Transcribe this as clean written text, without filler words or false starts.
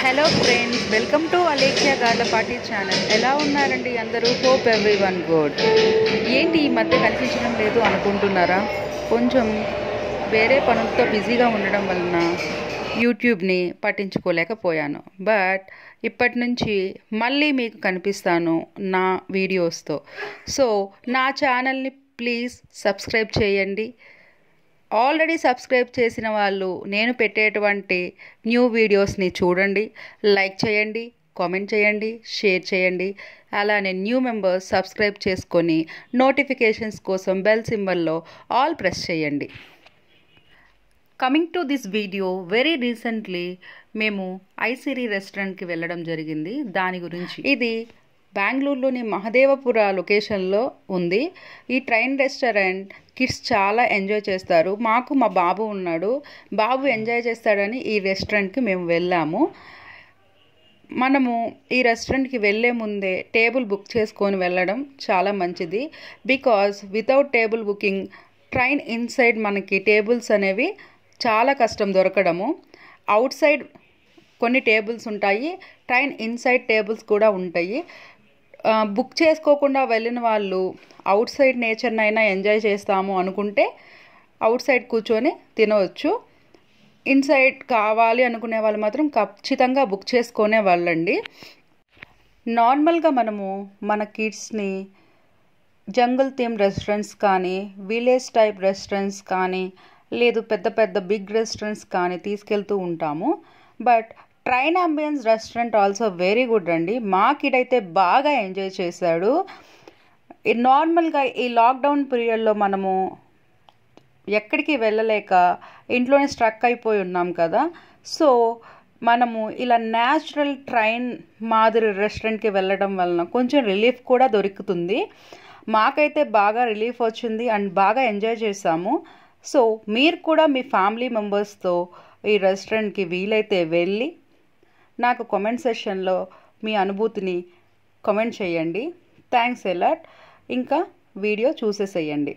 Hello friends, welcome to Alekhya Garlapati channel. ఎలా ఉన్నారండి అందరూ? Hope everyone good. ఏంటి ఈ మధ్య కనిపించడం లేదు అనుకుంటున్నారా? కొంచెం వేరే పనులతో బిజీగా ఉండడం వలన యూట్యూబ్ని పట్టించుకోలేకపోయాను. బట్ ఇప్పటి నుంచి మళ్ళీ మీకు కనిపిస్తాను నా వీడియోస్తో. సో నా ఛానల్ని ప్లీజ్ సబ్స్క్రైబ్ చేయండి. ఆల్రెడీ సబ్స్క్రైబ్ చేసిన వాళ్ళు నేను పెట్టేటువంటి న్యూ వీడియోస్ని చూడండి, లైక్ చేయండి, కామెంట్ చేయండి, షేర్ చేయండి. అలానే న్యూ మెంబర్స్ సబ్స్క్రైబ్ చేసుకొని నోటిఫికేషన్స్ కోసం బెల్ సింబల్లో ఆల్ ప్రెస్ చేయండి. Coming to this video, very recently మేము ఐసిరి రెస్టారెంట్కి వెళ్ళడం జరిగింది. దాని గురించి ఇది బెంగళూరులోని మహదేవపుర లొకేషన్లో ఉంది. ఈ ట్రైన్ రెస్టారెంట్ కిడ్స్ చాలా ఎంజాయ్ చేస్తారు. మాకు మా బాబు ఉన్నాడు, బాబు ఎంజాయ్ చేస్తాడని ఈ రెస్టారెంట్కి మేము వెళ్ళాము. మనము ఈ రెస్టారెంట్కి వెళ్ళే ముందే టేబుల్ బుక్ చేసుకొని వెళ్ళడం చాలా మంచిది. Because without table booking train inside మనకి టేబుల్స్ అనేవి చాలా కష్టం దొరకడము. అవుట్ సైడ్ కొన్ని టేబుల్స్ ఉంటాయి, ట్రైన్ ఇన్సైడ్ టేబుల్స్ కూడా ఉంటాయి. బుక్ చేసుకోకుండా వెళ్ళిన వాళ్ళు అవుట్ సైడ్ నేచర్నైనా ఎంజాయ్ చేస్తాము అనుకుంటే అవుట్ సైడ్ కూర్చొని తినవచ్చు. ఇన్సైడ్ కావాలి అనుకునే వాళ్ళు మాత్రం ఖచ్చితంగా బుక్ చేసుకునే వాళ్ళండి. నార్మల్గా మనము మన కిడ్స్ని జంగల్ థీమ్ రెస్టారెంట్స్ కానీ, విలేజ్ టైప్ రెస్టారెంట్స్ కానీ, లేదు పెద్ద పెద్ద బిగ్ రెస్టారెంట్స్ కానీ తీసుకెళ్తూ ఉంటాము. But train ambience restaurant also very good అండి. మా కిడ్ అయితే బాగా ఎంజాయ్ చేశాడు. నార్మల్గా ఈ లాక్డౌన్ పీరియడ్లో మనము ఎక్కడికి వెళ్ళలేక ఇంట్లోనే స్ట్రక్ అయిపోయి ఉన్నాం కదా. సో మనము ఇలా న్యాచురల్ ట్రైన్ మాదిరి రెస్టారెంట్కి వెళ్ళడం వలన కొంచెం రిలీఫ్ కూడా దొరుకుతుంది. మాకైతే బాగా రిలీఫ్ వచ్చింది అండ్ బాగా ఎంజాయ్ చేసాము. సో మీరు కూడా మీ ఫ్యామిలీ మెంబర్స్తో ఈ రెస్టారెంట్కి వీలైతే వెళ్ళి నాకు కామెంట్ సెక్షన్లో మీ అనుభూతిని కామెంట్ చేయండి. Thanks allot. ఇంకా వీడియో చూసేసేయండి.